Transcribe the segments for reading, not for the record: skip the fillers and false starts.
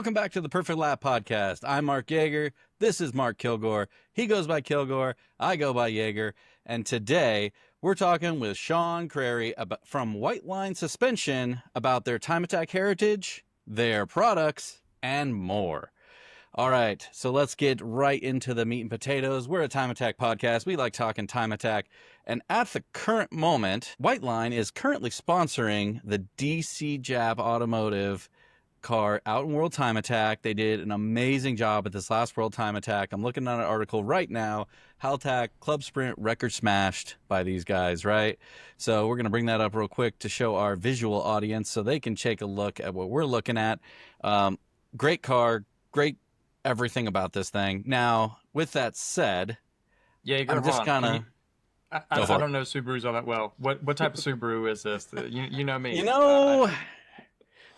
Welcome back to the Perfect Lap Podcast. I'm Mark Jager. This is Mark Kilgore. He goes by Kilgore. I go by Jager. And today we're talking with Sean Crary from Whiteline Suspension about their time attack heritage, their products, and more. All right, so let's get right into the meat and potatoes. We're a time attack podcast. We like talking time attack. And at the current moment, Whiteline is currently sponsoring the DC Jab Automotive car out in World Time Attack. They did an amazing job at this last World Time Attack. I'm looking at an article right now. Haltac Club Sprint record smashed by these guys, right? So we're going to bring that up real quick to show our visual audience so they can take a look at what we're looking at. Great car, great everything about this thing. Now, with that said, I'm just kind of... I don't know Subarus all that well. What type of Subaru is this? You know me.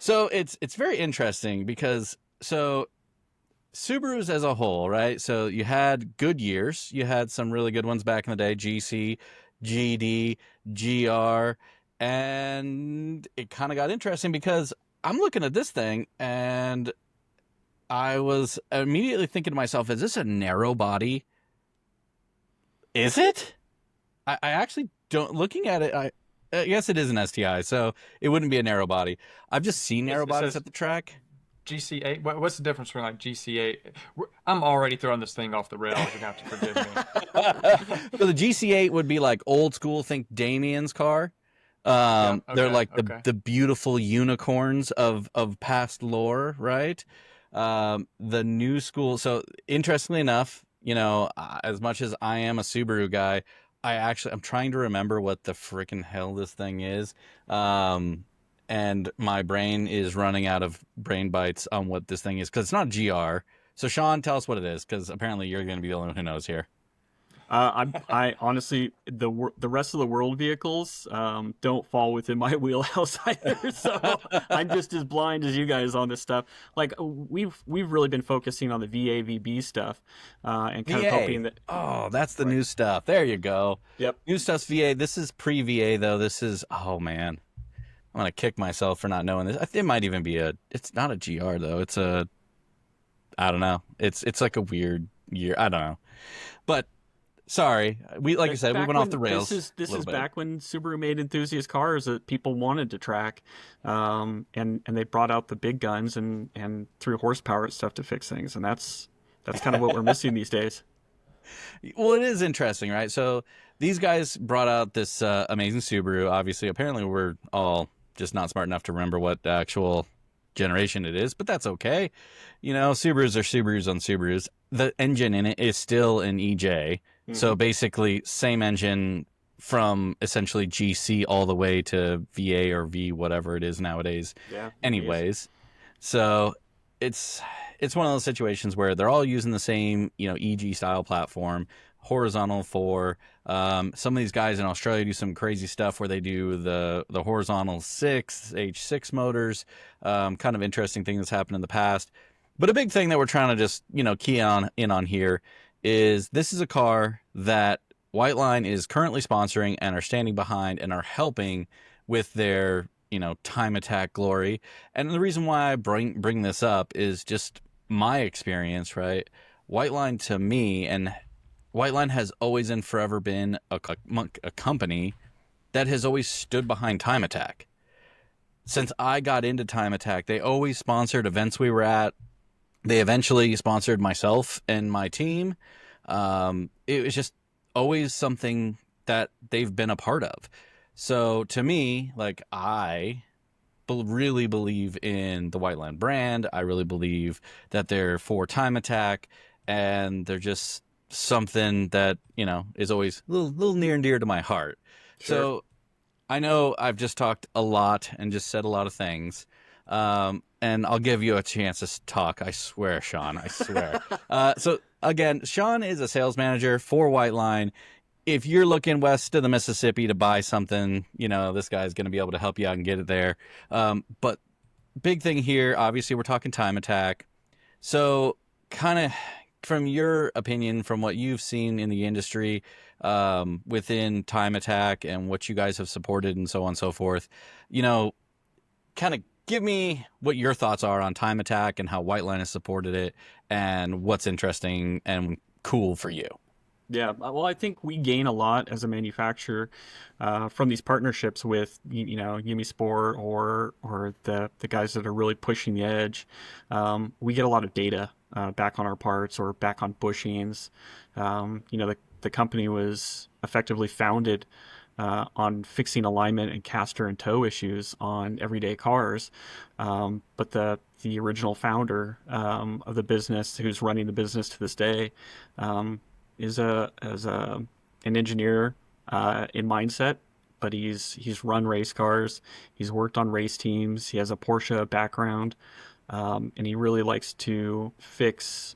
So it's very interesting because Subarus as a whole, right? So you had good years. You had some really good ones back in the day, GC, GD, GR, and it kind of got interesting because I'm looking at this thing and I was immediately thinking to myself, is this a narrow body? Is it? I actually don't, looking at it, I guess it is an STI, so it wouldn't be a narrow body. I've just seen narrow bodies at the track. GC8? What's the difference between like GC8? I'm already throwing this thing off the rails. You're going to have to forgive me. So the GC8 would be like old school, think Damien's car. They're like the beautiful unicorns of past lore, right? The new school. So interestingly enough, you know, as much as I am a Subaru guy, I'm trying to remember what the freaking hell this thing is. And my brain is running out of brain bites on what this thing is because it's not GR. So Sean, tell us what it is, because apparently you're going to be the only one who knows here. I honestly, the rest of the world vehicles don't fall within my wheelhouse either, so I'm just as blind as you guys on this stuff. Like we've really been focusing on the VA/VB stuff and kind of hoping that. Oh, that's the new stuff. There you go. Yep. New stuff's VA. This is pre-VA though. This is, oh man, I'm gonna kick myself for not knowing this. It might even be it's not a GR though. It's I don't know. It's like a weird year. I don't know, but. Sorry, like I said, we went off the rails. This is back when Subaru made enthusiast cars that people wanted to track, and they brought out the big guns and threw horsepower at stuff to fix things, and that's kind of what we're missing these days. Well, it is interesting, right? So these guys brought out this amazing Subaru. Obviously, apparently, we're all just not smart enough to remember what actual generation it is, but that's okay. You know, Subarus are Subarus on Subarus. The engine in it is still an EJ. So basically, same engine from essentially GC all the way to VA or V, whatever it is nowadays. Yeah. Anyways, so it's one of those situations where they're all using the same, you know, EG style platform, horizontal 4. Some of these guys in Australia do some crazy stuff where they do the horizontal 6 H6 motors. Kind of interesting thing that's happened in the past. But a big thing that we're trying to just, you know, key in on here is this is a car that Whiteline is currently sponsoring and are standing behind and are helping with their, you know, time attack glory. And the reason why I bring this up is just my experience, right? Whiteline to me, and Whiteline has always and forever been a company that has always stood behind time attack. Since I got into time attack, they always sponsored events we were at. They eventually sponsored myself and my team. It was just always something that they've been a part of. So to me, like, I really believe in the Whiteline brand. I really believe that they're for time attack, and they're just something that, you know, is always a little near and dear to my heart. Sure. So I know I've just talked a lot and just said a lot of things. And I'll give you a chance to talk. I swear, Sean. I swear. So again, Sean is a sales manager for Whiteline. If you're looking west of the Mississippi to buy something, you know, this guy's going to be able to help you out and get it there. But big thing here, obviously, we're talking time attack. So kind of from your opinion, from what you've seen in the industry within time attack and what you guys have supported and so on and so forth, you know, kind of give me what your thoughts are on time attack and how Whiteline has supported it and what's interesting and cool for you. Yeah, well, I think we gain a lot as a manufacturer from these partnerships with Unisport or the guys that are really pushing the edge. We get a lot of data back on our parts or back on bushings. The company was effectively founded on fixing alignment and caster and toe issues on everyday cars. But the original founder of the business, who's running the business to this day, is an engineer in mindset, but he's run race cars, he's worked on race teams, he has a Porsche background, and he really likes to fix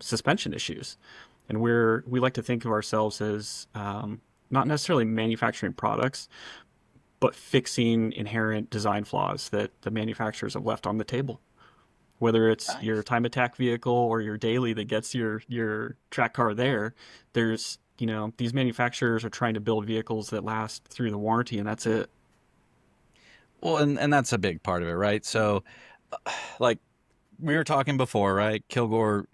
suspension issues. And we like to think of ourselves as not necessarily manufacturing products, but fixing inherent design flaws that the manufacturers have left on the table. Whether it's Nice. your time attack vehicle or your daily that gets your track car there's these manufacturers are trying to build vehicles that last through the warranty, and that's it. Well, and that's a big part of it, right? So, like we were talking before, right? Kilgore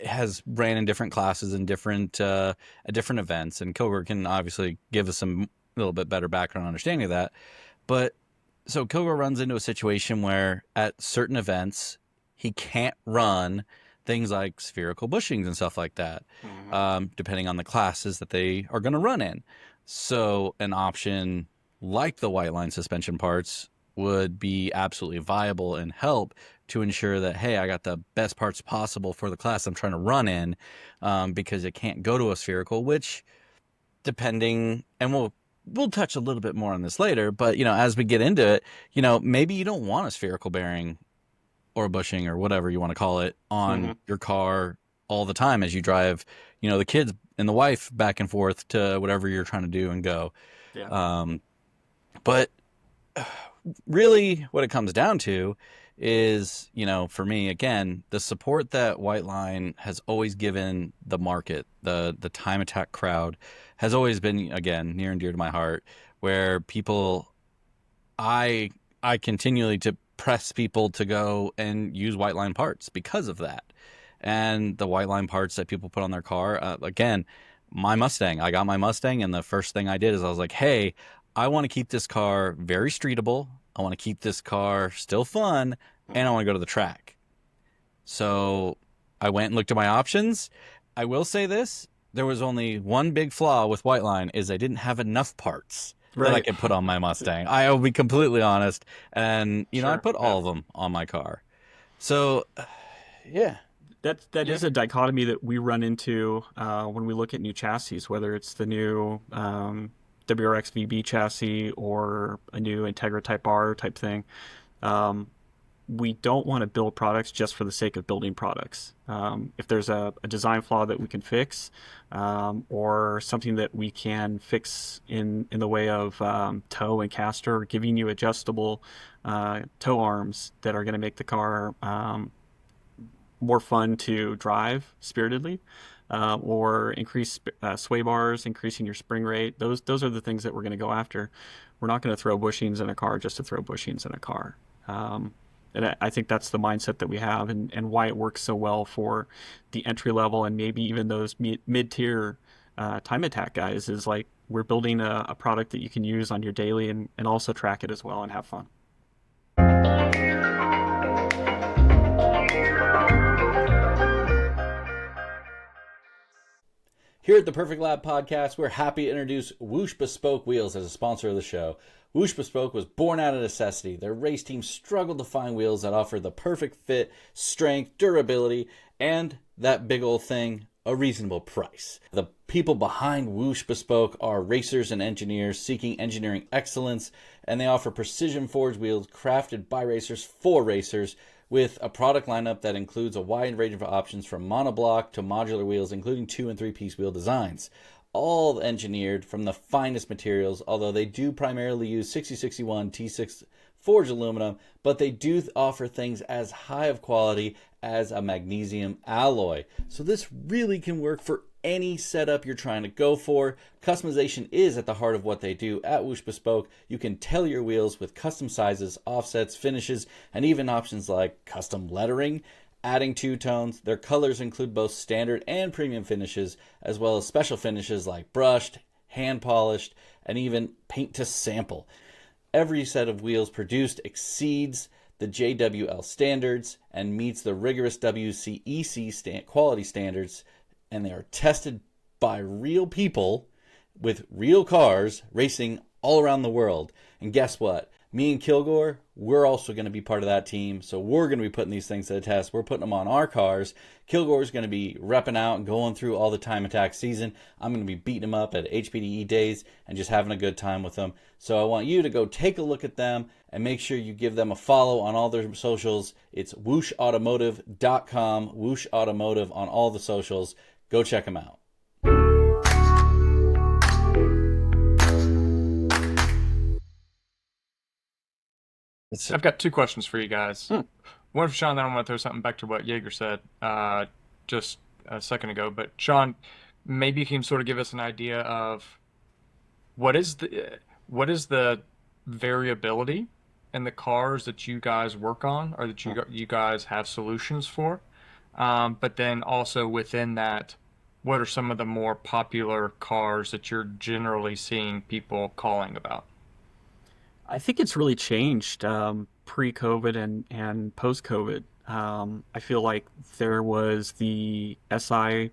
has ran in different classes and different at different events, and Kilgore can obviously give us some little bit better background understanding of that. But so Kilgore runs into a situation where at certain events he can't run things like spherical bushings and stuff like that, depending on the classes that they are going to run in. So an option like the Whiteline suspension parts would be absolutely viable and help to ensure that, hey, I got the best parts possible for the class I'm trying to run in, because it can't go to a spherical, which depending, and we'll touch a little bit more on this later, but as we get into it, maybe you don't want a spherical bearing or a bushing or whatever you want to call it on your car all the time as you drive, the kids and the wife back and forth to whatever you're trying to do and go. Yeah. But really what it comes down to is, for me, again, the support that Whiteline has always given the market, the time attack crowd has always been, again, near and dear to my heart, where people, I continually to press people to go and use Whiteline parts because of that. And the Whiteline parts that people put on their car, again, my Mustang, I got my Mustang, and the first thing I did is I was like, hey, I want to keep this car very streetable. I want to keep this car still fun, and I want to go to the track. So I went and looked at my options. I will say this, there was only one big flaw with Whiteline, is I didn't have enough parts that I could put on my Mustang. I'll be completely honest. And, I put all of them on my car. So, yeah. That is a dichotomy that we run into when we look at new chassis, whether it's the new WRX VB chassis or a new Integra Type R type thing. We don't want to build products just for the sake of building products. If there's a design flaw that we can fix, or something that we can fix in the way of toe and caster, or giving you adjustable toe arms that are going to make the car more fun to drive spiritedly, or increase sway bars, increasing your spring rate. Those are the things that we're going to go after. We're not going to throw bushings in a car just to throw bushings in a car. And I think that's the mindset that we have, and why it works so well for the entry level and maybe even those mid-tier time attack guys, is like we're building a product that you can use on your daily and also track it as well and have fun. Here at the Perfect Lab Podcast, we're happy to introduce Whoosh Bespoke Wheels as a sponsor of the show. Whoosh Bespoke was born out of necessity. Their race team struggled to find wheels that offer the perfect fit, strength, durability, and that big old thing, a reasonable price. The people behind Whoosh Bespoke are racers and engineers seeking engineering excellence, and they offer precision forged wheels crafted by racers for racers, with a product lineup that includes a wide range of options from monoblock to modular wheels, including 2- and 3-piece wheel designs. All engineered from the finest materials, although they do primarily use 6061 T6 forged aluminum, but they do offer things as high of quality as a magnesium alloy. So this really can work for any setup you're trying to go for. Customization is at the heart of what they do at Whoosh Bespoke. You can tailor your wheels with custom sizes, offsets, finishes, and even options like custom lettering, adding two-tones. Their colors include both standard and premium finishes, as well as special finishes like brushed, hand-polished, and even paint to sample. Every set of wheels produced exceeds the JWL standards and meets the rigorous WCEC quality standards, and they are tested by real people with real cars racing all around the world. And guess what? Me and Kilgore, we're also going to be part of that team, so we're going to be putting these things to the test. We're putting them on our cars. Kilgore's going to be repping out and going through all the time attack season. I'm going to be beating them up at HPDE days and just having a good time with them. So I want you to go take a look at them and make sure you give them a follow on all their socials. It's whooshautomotive.com, Whoosh Automotive on all the socials. Go check them out. I've got two questions for you guys. One for Sean, then I want to throw something back to what Jager said just a second ago. But Sean, maybe you can sort of give us an idea of what is the variability in the cars that you guys work on, or that you guys have solutions for. But then also within that, what are some of the more popular cars that you're generally seeing people calling about? I think it's really changed pre-COVID and post-COVID. I feel like there was the SI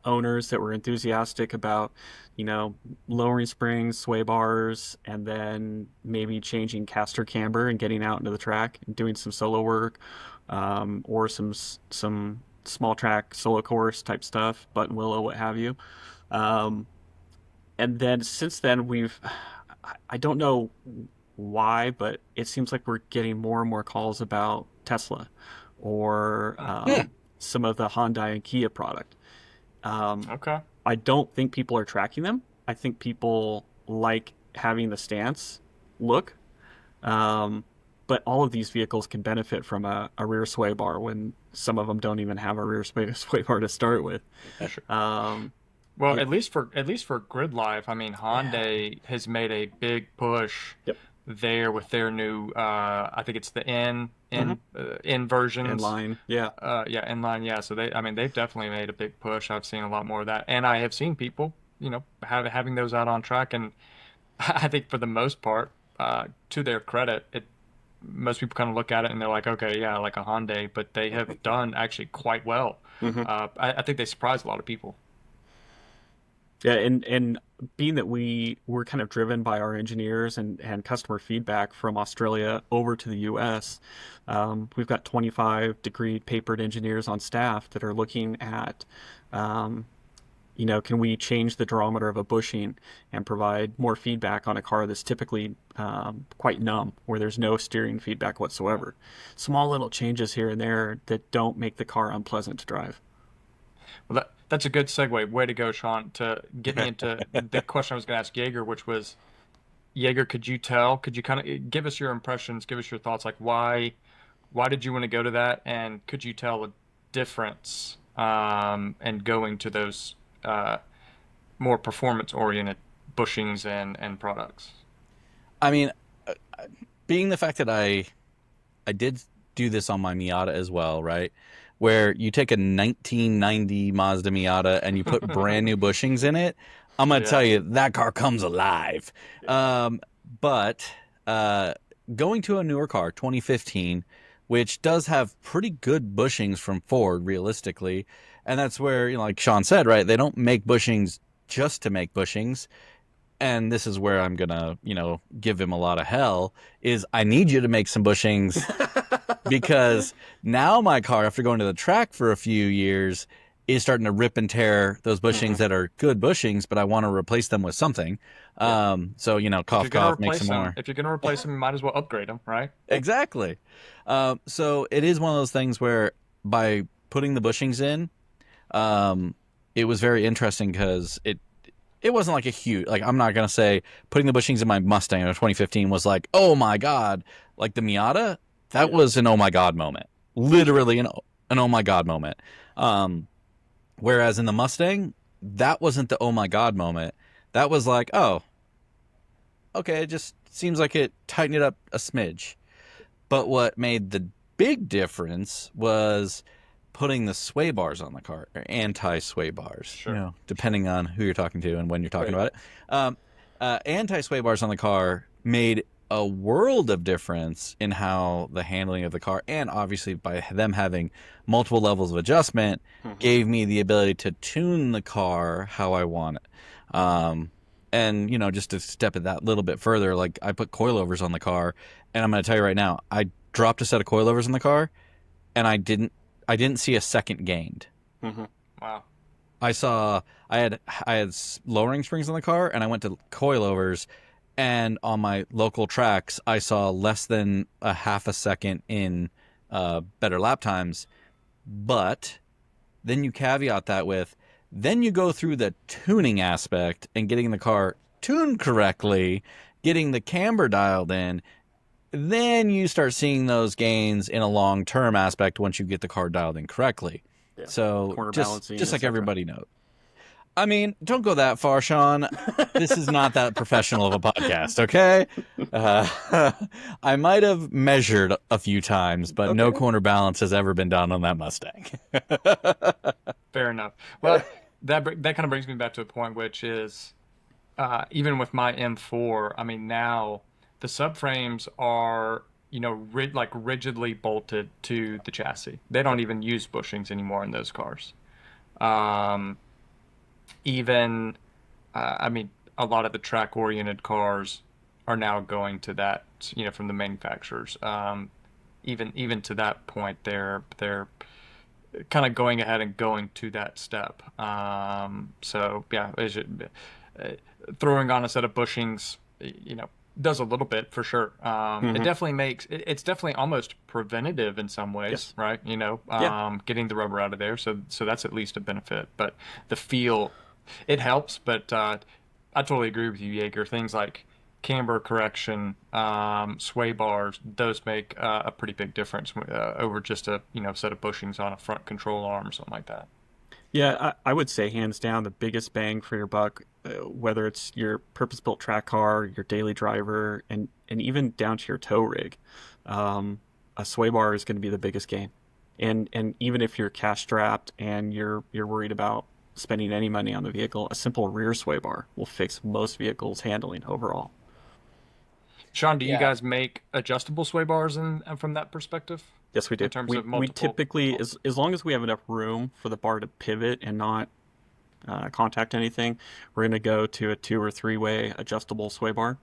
owners that were enthusiastic about, lowering springs, sway bars, and then maybe changing caster camber and getting out into the track and doing some solo work, or some small track solo course type stuff, button willow, what have you. And then since then I don't know why, but it seems like we're getting more and more calls about Tesla or some of the Hyundai and Kia product. Okay. I don't think people are tracking them. I think people like having the stance look. But all of these vehicles can benefit from a rear sway bar when some of them don't even have a rear sway bar to start with. Sure. Well, at least for Grid Life, I mean, Hyundai has made a big push there with their new. I think it's the N versions. Inline, yeah. Inline, yeah. So they've definitely made a big push. I've seen a lot more of that, and I have seen people, having those out on track, and I think for the most part, to their credit, most people kind of look at it and they're like, okay, yeah, like a Hyundai, but they have done actually quite well. I think they surprised a lot of people. Yeah, and being that we're kind of driven by our engineers and customer feedback from Australia over to the U.S., we've got 25 degree papered engineers on staff that are looking at, can we change the durometer of a bushing and provide more feedback on a car that's typically quite numb, where there's no steering feedback whatsoever. Small little changes here and there that don't make the car unpleasant to drive. Well, that's a good segue. Way to go, Sean, to get me into the question I was going to ask Jager, which was, Jager, could you kind of give us your impressions, give us your thoughts, like why did you want to go to that, and could you tell a difference and going to those more performance-oriented bushings and products? I mean, being the fact that I did do this on my Miata as well, right? Where you take a 1990 Mazda Miata and you put brand new bushings in it, I'm going to tell you, that car comes alive. But going to a newer car, 2015, which does have pretty good bushings from Ford, realistically, and that's where, like Sean said, right, they don't make bushings just to make bushings. And this is where I'm going to, give him a lot of hell, is I need you to make some bushings because now my car, after going to the track for a few years, is starting to rip and tear those bushings that are good bushings, but I want to replace them with something. So, cough, make some more. If you're going to replace them, you might as well upgrade them, right? Exactly. So it is one of those things where by putting the bushings in, it was very interesting because it wasn't like a huge, like, I'm not going to say putting the bushings in my Mustang in 2015 was like, oh my God, like the Miata, that was an oh my God moment. Literally an oh my God moment. Whereas in the Mustang, that wasn't the oh my god moment. That was like, oh, okay, it just seems like it tightened it up a smidge. But what made the big difference was putting the sway bars on the car, or anti-sway bars, Sure. depending on who you're talking to and when you're talking Right. about it. Anti-sway bars on the car made a world of difference in how the handling of the car, and obviously by them having multiple levels of adjustment, gave me the ability to tune the car how I want it. And just to step it that little bit further, like I put coilovers on the car, and I'm going to tell you right now, I dropped a set of coilovers in the car, and I didn't see a second gained. Wow. I had lowering springs on the car, and I went to coilovers, and on my local tracks, I saw less than a half a second in better lap times. But then you caveat that with, then you go through the tuning aspect and getting the car tuned correctly, getting the camber dialed in. Then you start seeing those gains in a long-term aspect once you get the car dialed in correctly. Yeah. So Corner just balancing, like etc. everybody knows. I mean, don't go that far, Sean. This is not that professional of a podcast, okay? I might have measured a few times, but no corner balance has ever been done on that Mustang. Fair enough. Well, that kind of brings me back to a point, which is even with my M4, I mean, now the subframes are, like rigidly bolted to the chassis. They don't even use bushings anymore in those cars. Um, even, I mean, a lot of the track-oriented cars are now going to that, from the manufacturers. Even to that point, they're kind of going ahead and going to that step. So yeah, throwing on a set of bushings, does a little bit for sure. It definitely it's definitely almost preventative in some ways, Yes. right? Yeah. Getting the rubber out of there. So that's at least a benefit. But the feel, it helps. But I totally agree with you, Jaeger. Things like camber correction, sway bars, those make a pretty big difference over just a set of bushings on a front control arm or something like that. Yeah, I would say hands down the biggest bang for your buck, whether it's your purpose-built track car, your daily driver, and even down to your tow rig. A sway bar is going to be the biggest gain. And even if you're cash strapped and you're worried about spending any money on the vehicle, a simple rear sway bar will fix most vehicles' handling overall. Sean, do you Yeah. guys make adjustable sway bars from that perspective? Yes, we do. In terms We of we multiple. typically, as long as we have enough room for the bar to pivot and not contact anything, we're going to go to a 2 or 3-way adjustable sway bar.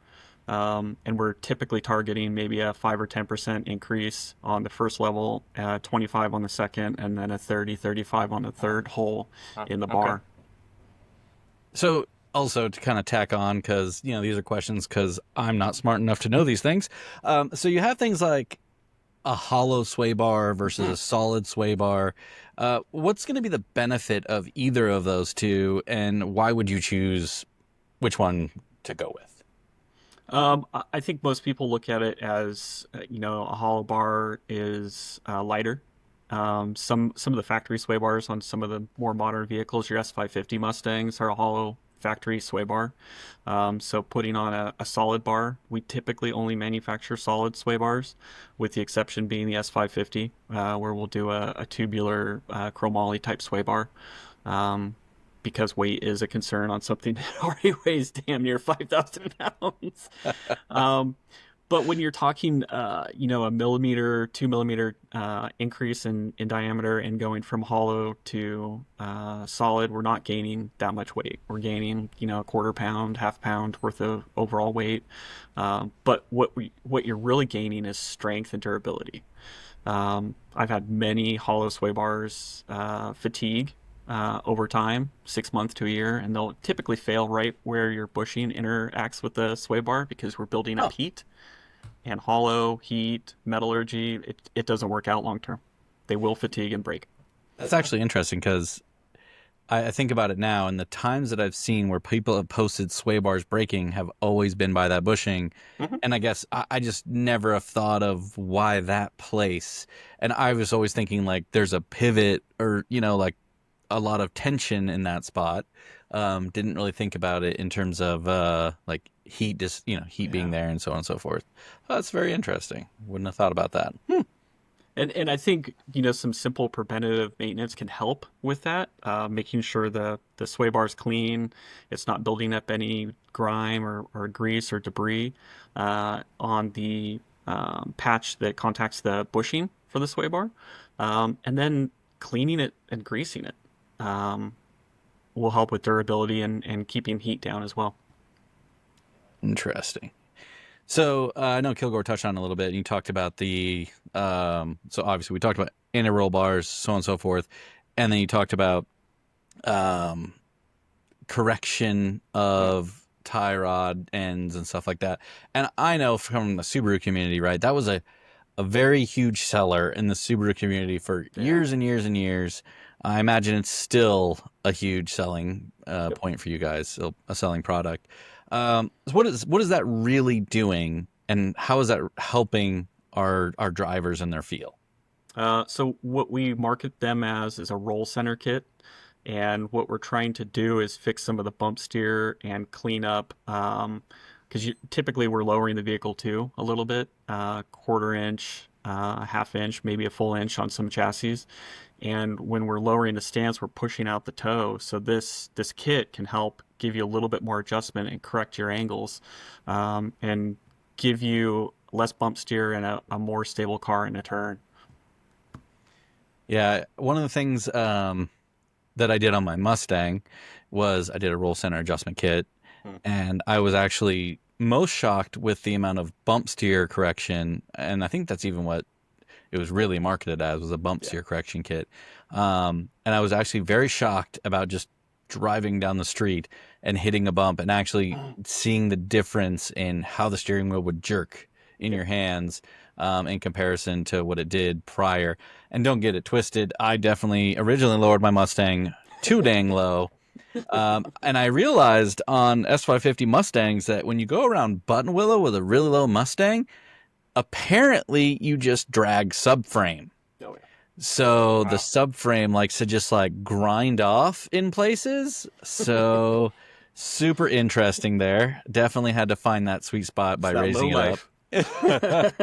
And we're typically targeting maybe a 5 or 10% increase on the first level, 25 on the second, and then a 30, 35 on the third hole in the Okay. bar. So also to kind of tack on, because these are questions because I'm not smart enough to know these things. So you have things like a hollow sway bar versus a solid sway bar. What's going to be the benefit of either of those two, and why would you choose which one to go with? I think most people look at it as, a hollow bar is lighter. Some of the factory sway bars on some of the more modern vehicles, your S550 Mustangs, are a hollow factory sway bar. So putting on a solid bar, we typically only manufacture solid sway bars, with the exception being the S550, where we'll do a tubular chromoly type sway bar. Because weight is a concern on something that already weighs damn near 5,000 pounds. But when you're talking, a millimeter, 2 millimeter increase in diameter and going from hollow to solid, we're not gaining that much weight. We're gaining, a quarter pound, half pound worth of overall weight. But what you're really gaining is strength and durability. I've had many hollow sway bars fatigue over time, 6 months to a year, and they'll typically fail right where your bushing interacts with the sway bar because we're building up heat. And hollow, heat, metallurgy, it doesn't work out long term. They will fatigue and break. That's actually interesting because I think about it now, and the times that I've seen where people have posted sway bars breaking have always been by that bushing. And I guess I just never have thought of why that place. And I was always thinking like there's a pivot or, like a lot of tension in that spot. Didn't really think about it in terms of like heat, just heat being there and so on and so forth. That's very interesting. Wouldn't have thought about that. And I think some simple preventative maintenance can help with that, making sure the sway bar is clean, it's not building up any grime or grease or debris on the patch that contacts the bushing for the sway bar, and then cleaning it and greasing it will help with durability and keeping heat down as well. Interesting. So I know Kilgore touched on it a little bit. And you talked about the so obviously we talked about inner roll bars, so on and so forth, and then you talked about correction of tie rod ends and stuff like that. And I know from the Subaru community, right, that was a very huge seller in the Subaru community for years and years and years. I imagine it's still a huge selling point for you guys, still a selling product. So what is that really doing, and how is that helping our drivers and their feel? So what we market them as is a roll center kit, and what we're trying to do is fix some of the bump steer and clean up, because typically we're lowering the vehicle too a little bit, quarter inch, a half inch, maybe a full inch on some chassis. And when we're lowering the stance, we're pushing out the toe. So this kit can help give you a little bit more adjustment and correct your angles, and give you less bump steer and a more stable car in a turn. Yeah, one of the things that I did on my Mustang was I did a roll center adjustment kit, and I was actually most shocked with the amount of bump steer correction, and I think that's even what it was really marketed as, was a bump steer correction kit. And I was actually very shocked about just driving down the street and hitting a bump and actually seeing the difference in how the steering wheel would jerk in your hands in comparison to what it did prior. And don't get it twisted, I definitely originally lowered my Mustang too dang low. And I realized on S550 Mustangs that when you go around Button Willow with a really low Mustang, apparently you just drag subframe. Oh, yeah. So the subframe likes to just like grind off in places. So super interesting there. Definitely had to find that sweet spot by raising it up.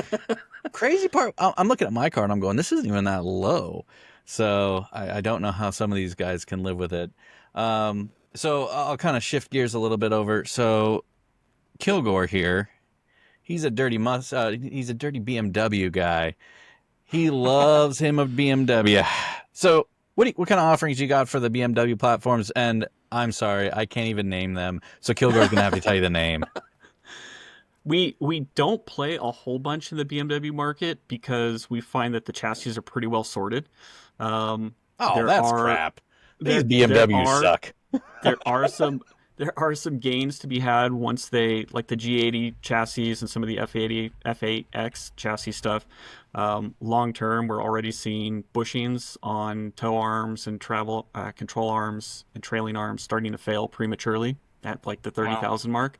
Crazy part, I'm looking at my car and I'm going, this isn't even that low. So I don't know how some of these guys can live with it. So I'll kind of shift gears a little bit over. So Kilgore here, he's a dirty he's a dirty BMW guy. He loves him a BMW. So what kind of offerings you got for the BMW platforms? And I'm sorry, I can't even name them. So Kilgore's gonna have to tell you the name. We don't play a whole bunch in the BMW market because we find that the chassis are pretty well sorted. That's crap. These BMWs suck. There are some gains to be had once they, like the G80 chassis and some of the F8X chassis stuff. Long term, we're already seeing bushings on tow arms and travel control arms and trailing arms starting to fail prematurely at like the 30,000 mark.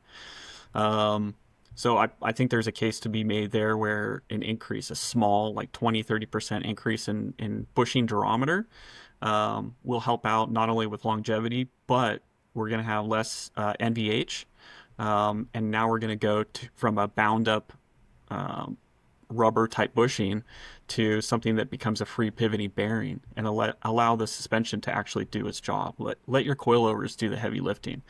So I think there's a case to be made there where an increase, a small like 20-30% increase in bushing durometer will help out not only with longevity, but we're going to have less NVH. And now we're going to go from a bound up rubber type bushing to something that becomes a free pivoting bearing and allow the suspension to actually do its job. Let your coilovers do the heavy lifting.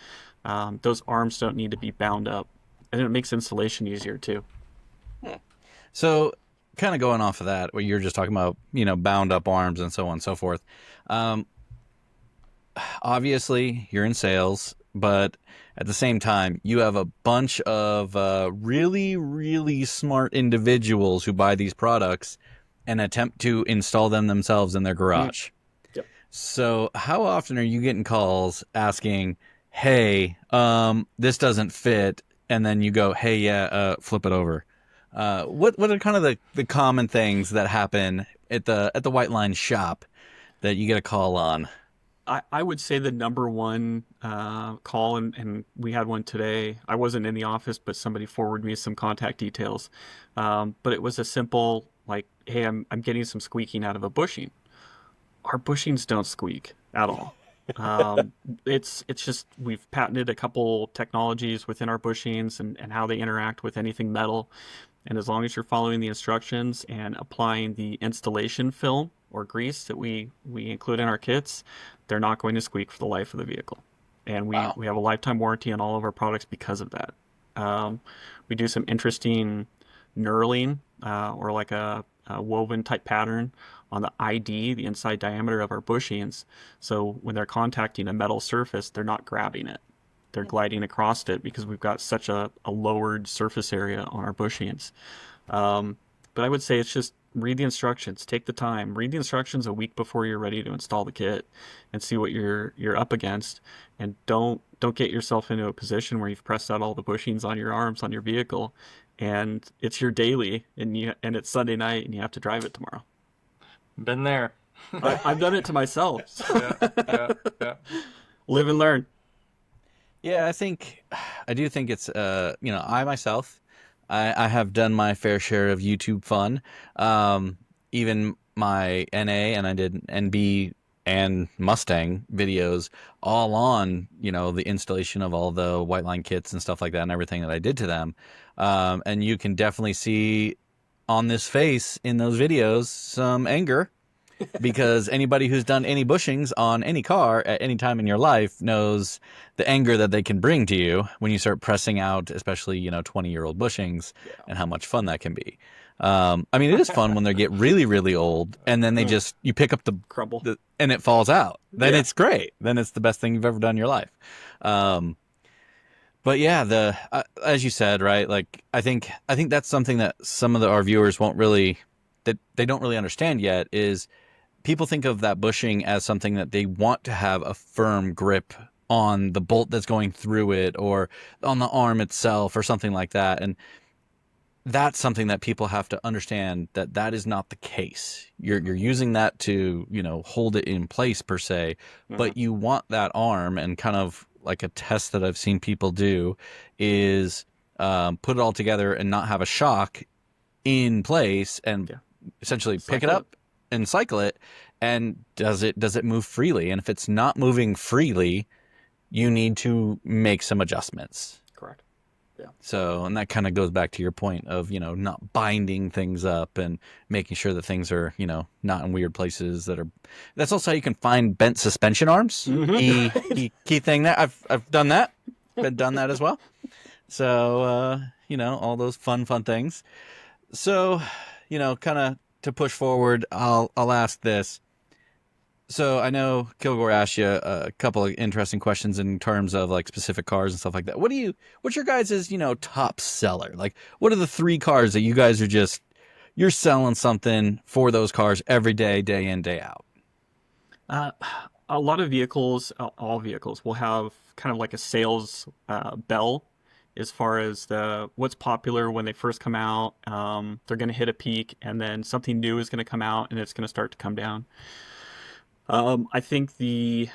Those arms don't need to be bound up. And it makes installation easier too. So kind of going off of that, what you're just talking about, bound up arms and so on and so forth. Obviously you're in sales, but at the same time, you have a bunch of really, really smart individuals who buy these products and attempt to install them themselves in their garage. Yep. So how often are you getting calls asking, hey, this doesn't fit? And then you go, hey, yeah, flip it over. What are kind of the common things that happen at the Whiteline shop that you get a call on? I would say the number one call, and we had one today. I wasn't in the office, but somebody forwarded me some contact details. But it was a simple like, hey, I'm getting some squeaking out of a bushing. Our bushings don't squeak. at all. It's just we've patented a couple technologies within our bushings and how they interact with anything metal. And as long as you're following the instructions and applying the installation film or grease that we include in our kits, they're not going to squeak for the life of the vehicle. And Wow. we have a lifetime warranty on all of our products because of that. Um, we do some interesting knurling or like a woven type pattern on the ID, the inside diameter of our bushings. So when they're contacting a metal surface, they're not grabbing it. They're gliding across it because we've got such a lowered surface area on our bushings. Um, but I would say it's just read the instructions, take the time, read the instructions a week before you're ready to install the kit, and see what you're up against. And don't get yourself into a position where you've pressed out all the bushings on your arms on your vehicle, and it's your daily, and it's Sunday night, and you have to drive it tomorrow. Been there. I've done it to myself. Yeah, yeah, yeah. Live and learn. Yeah, I do think it's, I myself, I have done my fair share of YouTube fun. Even my NA, and I did NB and Mustang videos all on, the installation of all the Whiteline kits and stuff like that and everything that I did to them. And you can definitely see on this face in those videos some anger, because anybody who's done any bushings on any car at any time in your life knows the anger that they can bring to you when you start pressing out, especially 20-year-old bushings, and how much fun that can be. I mean, it is fun when they get really, really old, and then you pick up Crumble. and it falls out. Then Yeah. it's great. Then it's the best thing you've ever done in your life. But yeah, as you said, right? Like I think that's something that some of our viewers that they don't really understand yet is, people think of that bushing as something that they want to have a firm grip on the bolt that's going through it, or on the arm itself, or something like that. And that's something that people have to understand, that is not the case. You're using that to, hold it in place per se, but you want that arm, and kind of like a test that I've seen people do is put it all together and not have a shock in place, and essentially pick it Cycle up and cycle it. And does it move freely? And if it's not moving freely, you need to make some adjustments. Correct. Yeah. So, and that kind of goes back to your point of, not binding things up, and making sure that things are, not in weird places that's also how you can find bent suspension arms. Key thing there. I've done that. I've done that as well. So, all those fun things. So, kind of to push forward, I'll ask this. So I know Kilgore asked you a couple of interesting questions in terms of like specific cars and stuff like that. What's your guys' top seller? Like, what are the 3 cars that you guys are you're selling something for those cars every day, day in, day out? A lot of vehicles, all vehicles, will have kind of like a sales bell as far as what's popular when they first come out. They're going to hit a peak, and then something new is going to come out, and it's going to start to come down. I think the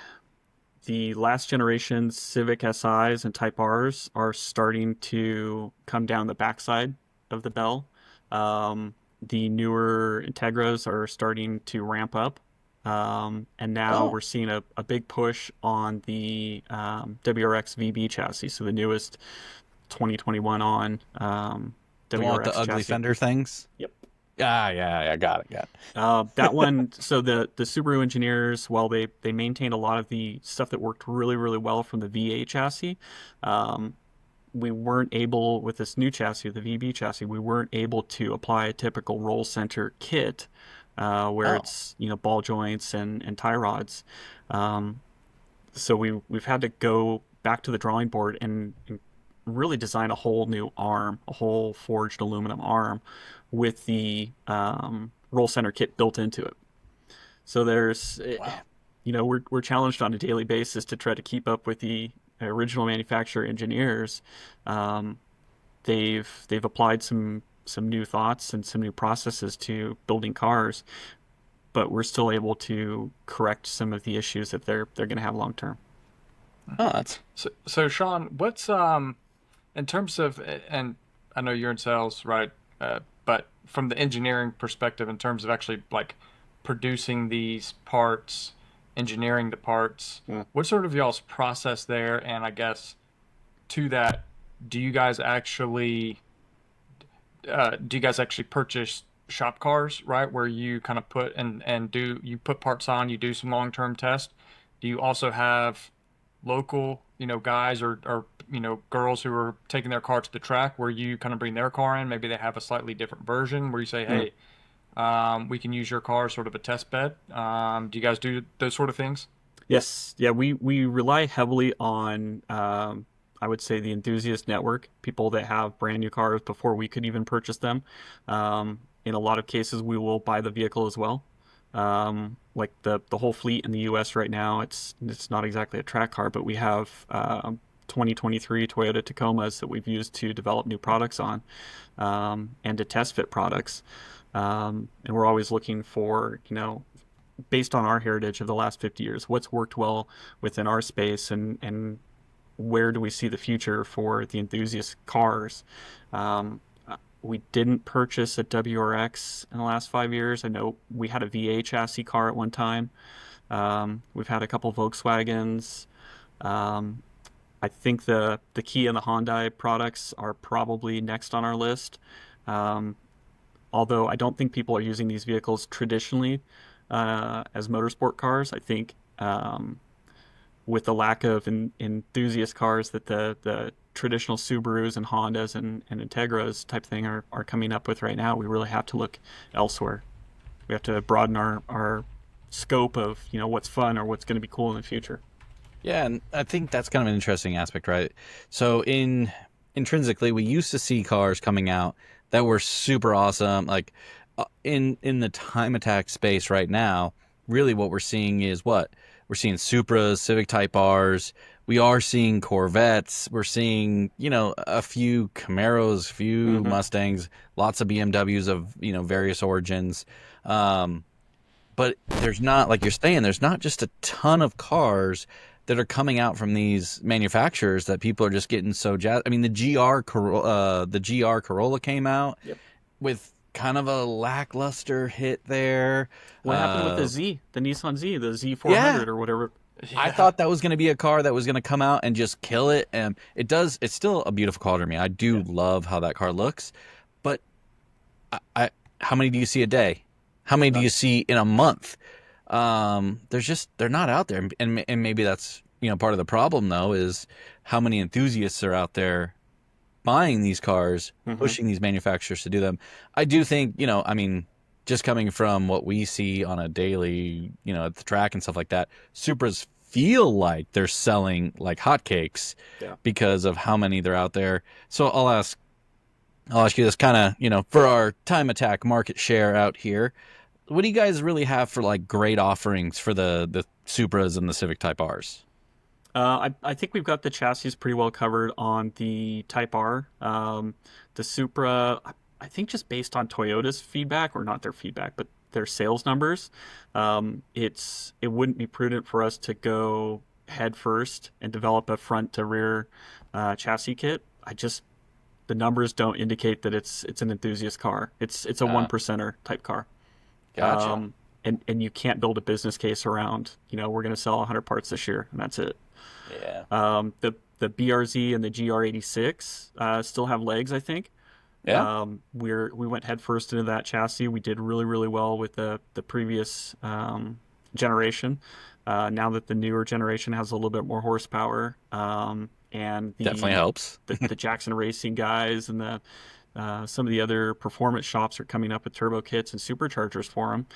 last generation Civic SIs and Type Rs are starting to come down the backside of the bell. The newer Integras are starting to ramp up. And now we're seeing a big push on the WRX VB chassis, so the newest 2021 on WRX The one with the ugly chassis. fender things? Yep. Yeah, got it. That one, so the Subaru engineers, while they maintained a lot of the stuff that worked really, really well from the V8 chassis, we weren't able, with this new chassis, the VB chassis, we weren't able to apply a typical roll center kit where it's, ball joints and tie rods. So we've had to go back to the drawing board and really design a whole new arm, a whole forged aluminum arm with the roll center kit built into it. So there's, we're challenged on a daily basis to try to keep up with the original manufacturer engineers. They've applied some new thoughts and some new processes to building cars, but we're still able to correct some of the issues that they're going to have long term. Oh, that's so Sean, what's in terms of, and I know you're in sales, right? But from the engineering perspective, in terms of actually like producing these parts engineering the parts. Mm. What's sort of y'all's process there? And I guess to that, do you guys actually purchase shop cars, right? Where you kind of put and do you put parts on, you do some long-term tests. Do you also have local, guys or girls who are taking their car to the track where you kind of bring their car in? Maybe they have a slightly different version where you say, Mm. hey, we can use your car as sort of a test bed. Do you guys do those sort of things? Yes, yeah, we rely heavily on I would say the enthusiast network, people that have brand new cars before we could even purchase them. In a lot of cases, we will buy the vehicle as well. Like the whole fleet in the U.S. right now, it's not exactly a track car, but we have 2023 Toyota Tacomas that we've used to develop new products on, and to test fit products. And we're always looking for, based on our heritage of the last 50 years, what's worked well within our space, and where do we see the future for the enthusiast cars. We didn't purchase a WRX in the last 5 years. I know we had a VA chassis car at one time. We've had a couple Volkswagens. Um, I think the Kia and the Hyundai products are probably next on our list. Um, Although I don't think people are using these vehicles traditionally as motorsport cars. I think with the lack of enthusiast cars that the traditional Subarus and Hondas and Integras type thing are coming up with right now, we really have to look elsewhere. We have to broaden our scope of what's fun or what's going to be cool in the future. Yeah, and I think that's kind of an interesting aspect, right? So intrinsically, we used to see cars coming out that were super awesome. Like in the time attack space right now, really what we're seeing is what? We're seeing Supras, Civic Type Rs. We are seeing Corvettes. We're seeing, a few Camaros, a few Mm-hmm. Mustangs, lots of BMWs of, various origins. Um, but there's not, like you're saying, there's not just a ton of cars that are coming out from these manufacturers that people are just getting so jazzed. I mean, the GR Corolla came out Yep. with kind of a lackluster hit there. What happened with the Nissan Z, the Yeah, Z400 or whatever? I Yeah. thought that was going to be a car that was going to come out and just kill it, and it does. It's still a beautiful car to me. I do Yeah. love how that car looks, but how many do you see a day? How many do you see in a month? They're not out there, and maybe that's part of the problem though is how many enthusiasts are out there buying these cars, Mm-hmm. pushing these manufacturers to do them. I do think I mean, just coming from what we see on a daily, at the track and stuff like that, Supras feel like they're selling like hotcakes Yeah. because of how many they're out there. So I'll ask you this kind of, for our time attack market share out here. What do you guys really have for like great offerings for the Supras and the Civic Type Rs? I think we've got the chassis pretty well covered on the Type R. The Supra, I think just based on Toyota's feedback, or not their feedback, but their sales numbers, it wouldn't be prudent for us to go head first and develop a front to rear chassis kit. The numbers don't indicate that it's an enthusiast car. It's a one percenter type car. Gotcha. Um, and you can't build a business case around, we're going to sell 100 parts this year and that's it. Yeah. The BRZ and the GR86 still have legs, I think. Yeah. We went headfirst into that chassis. We did really, really well with the previous generation. Now that the newer generation has a little bit more horsepower, and Definitely helps. the Jackson Racing guys and some of the other performance shops are coming up with turbo kits and superchargers for them.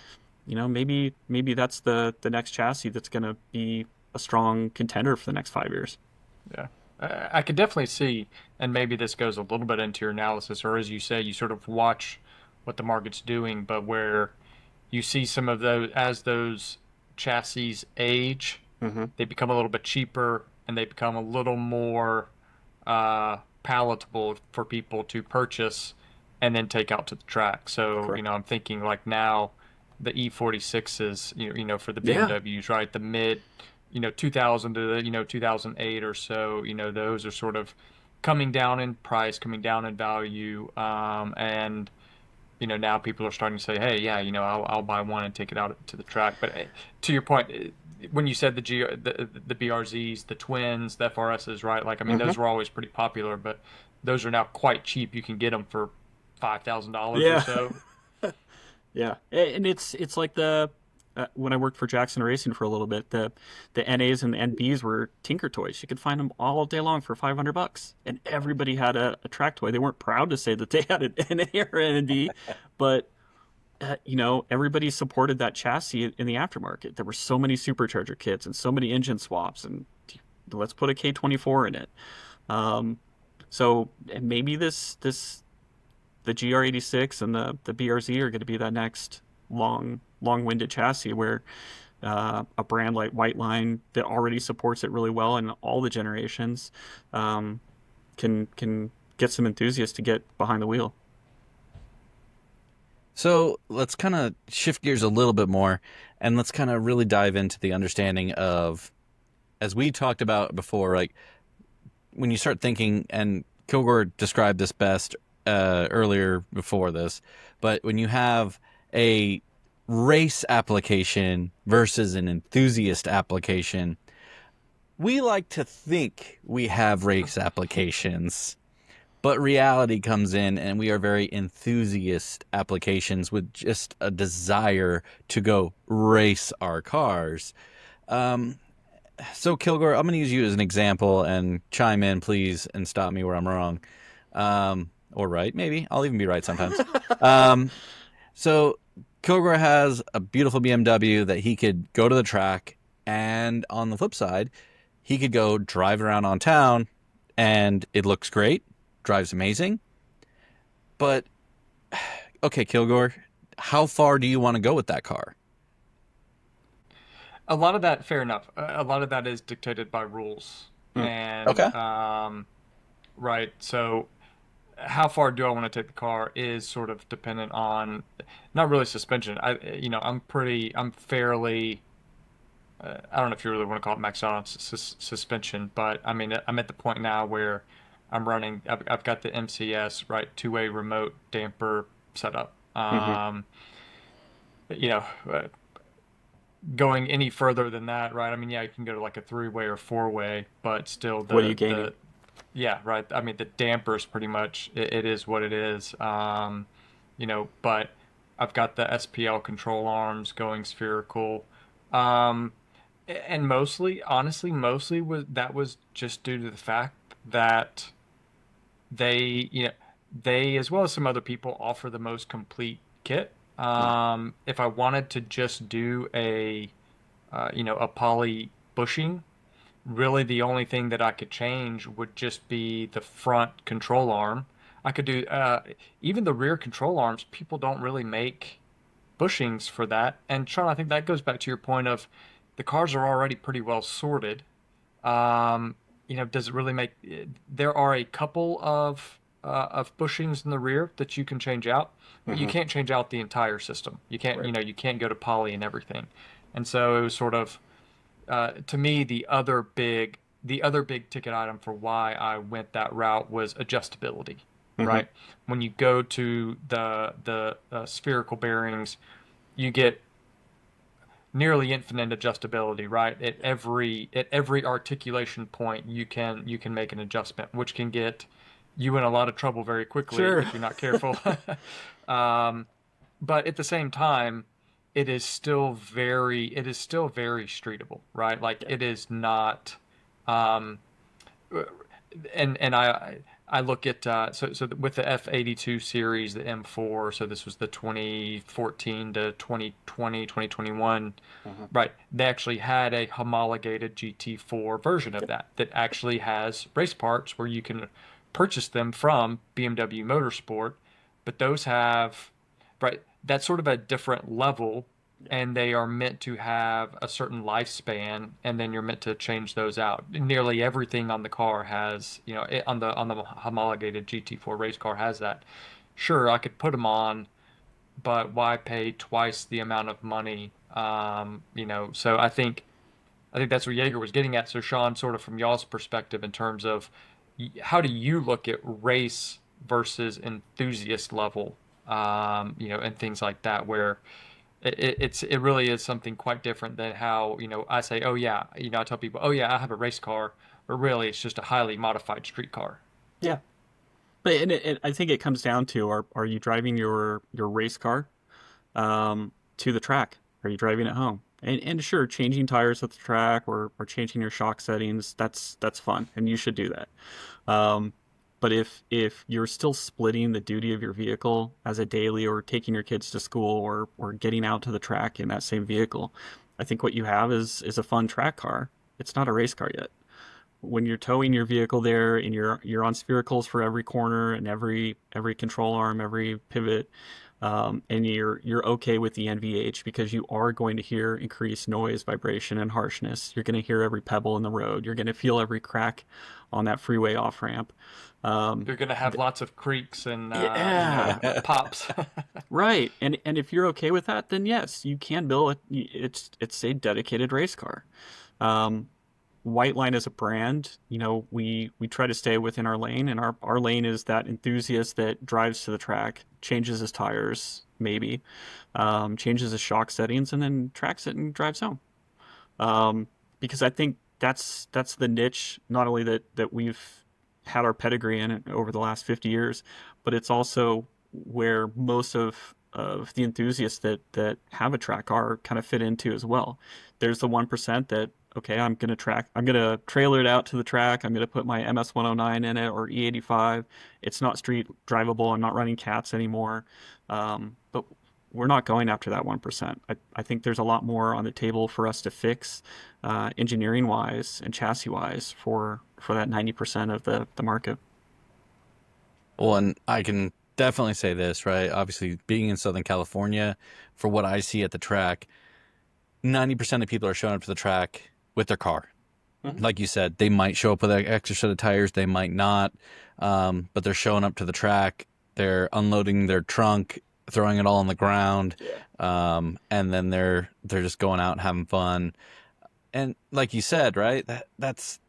Maybe that's the next chassis that's going to be a strong contender for the next 5 years. Yeah. I could definitely see, and maybe this goes a little bit into your analysis, or as you say, you sort of watch what the market's doing, but where you see some of those, as those chassis age, Mm-hmm. they become a little bit cheaper and they become a little more palatable for people to purchase and then take out to the track. So, Correct. I'm thinking like now the E46s, for the Yeah. BMWs, right? The mid, 2000 to, 2008 or so, those are sort of coming down in price, coming down in value. And, now people are starting to say, hey, yeah, I'll buy one and take it out to the track. But to your point, when you said the BRZs, the twins, the FRSs, right? Like, I mean, those were always pretty popular, but those are now quite cheap. You can get them for $5,000 or Yeah. so. Yeah, and it's like the when I worked for Jackson Racing for a little bit, the NAs and the NBs were Tinker Toys. You could find them all day long for $500, and everybody had a track toy. They weren't proud to say that they had an NA or an NB, but everybody supported that chassis in the aftermarket. There were so many supercharger kits and so many engine swaps, and let's put a K24 in it. Um, so maybe the GR86 and the BRZ are going to be that next long-winded chassis where a brand like Whiteline that already supports it really well in all the generations can get some enthusiasts to get behind the wheel. So let's kind of shift gears a little bit more, and let's kind of really dive into the understanding of, as we talked about before, like when you start thinking, and Kilgore described this best earlier before this, but when you have a race application versus an enthusiast application, we like to think we have race applications, but reality comes in and we are very enthusiast applications with just a desire to go race our cars. So Kilgore, I'm going to use you as an example and chime in, please, and stop me where I'm wrong. Or right, maybe. I'll even be right sometimes. So Kilgore has a beautiful BMW that he could go to the track, and on the flip side, he could go drive around on town, and it looks great, drives amazing. But, okay, Kilgore, how far do you want to go with that car? A lot of that, fair enough. A lot of that is dictated by rules. And, Okay. right. So, how far do I want to take the car is sort of dependent on not really suspension. I'm fairly, I don't know if you really want to call it maxed out on suspension, but I mean, I'm at the point now where I've got the MCS, right, two-way remote damper setup. Mm-hmm. You know, going any further than that, right? I mean, yeah, you can go to like a three-way or four-way, but still What are you gaining? yeah, right. I mean, the dampers pretty much it is what it is. But I've got the SPL control arms going spherical. Um, and mostly, honestly, mostly was just due to the fact that they, you know, they as well as some other people offer the most complete kit. If I wanted to just do a poly bushing, really the only thing that I could change would just be the front control arm. I could do even the rear control arms. People don't really make bushings for that. And Sean, I think that goes back to your point of the cars are already pretty well sorted. Does it really make? There are a couple of bushings in the rear that you can change out, but you Mm-hmm. can't change out the entire system. You can't, Right. you can't go to poly and everything. And so it was sort of to me, the other big ticket item for why I went that route was adjustability, Mm-hmm. right? When you go to the spherical bearings, you get nearly infinite adjustability, right? At every articulation point, you can make an adjustment, which can get you in a lot of trouble very quickly Sure. if you're not careful. um, but at the same time, it is still very streetable, right? Like Yeah. it is not, um, and I look at so with the F82 series, the M4. So this was the 2014 to 2020, 2021, Mm-hmm. right? They actually had a homologated GT4 version of Yep. that actually has race parts where you can purchase them from BMW Motorsport, but those have, right, that's sort of a different level, Yeah. and they are meant to have a certain lifespan, and then you're meant to change those out. Nearly everything on the car has, on the homologated GT4 race car has that. Sure, I could put them on, but why pay twice the amount of money? So I think that's where Jaeger was getting at. So Sean, sort of from y'all's perspective, in terms of how do you look at race versus enthusiast level, and things like that, where it really is something quite different than how, I say, oh yeah, I tell people, oh yeah, I have a race car, but really it's just a highly modified street car. Yeah. But I think it comes down to are you driving your race car to the track? Are you driving it home? And sure, changing tires at the track or changing your shock settings, that's fun, and you should do that. Um, but if you're still splitting the duty of your vehicle as a daily or taking your kids to school or getting out to the track in that same vehicle, I think what you have is a fun track car. It's not a race car yet. When you're towing your vehicle there and you're on sphericals for every corner and every control arm, every pivot, and you're okay with the NVH because you are going to hear increased noise, vibration, and harshness. You're going to hear every pebble in the road. You're going to feel every crack on that freeway off ramp. You're going to have lots of creaks and Yeah. pops. Right. And if you're okay with that, then yes, you can build it. It's a dedicated race car. Whiteline as a brand, we try to stay within our lane, and our lane is that enthusiast that drives to the track, changes his tires, maybe, changes his shock settings, and then tracks it and drives home. Because I think that's the niche, not only that we've had our pedigree in it over the last 50 years, but it's also where most of the enthusiasts that have a track car kind of fit into as well. There's the 1% that, okay, I'm gonna trailer it out to the track. I'm gonna put my MS 109 in it or E85. It's not street drivable. I'm not running cats anymore. But we're not going after that 1%. I think there's a lot more on the table for us to fix, engineering wise and chassis wise for that 90% of the market. Well, and I can definitely say this, right? Obviously, being in Southern California, for what I see at the track, 90% of people are showing up to the track with their car. Mhm. Like you said, they might show up with an extra set of tires, they might not, but they're showing up to the track. They're unloading their trunk, throwing it all on the ground, and then they're just going out and having fun. And like you said, right, that's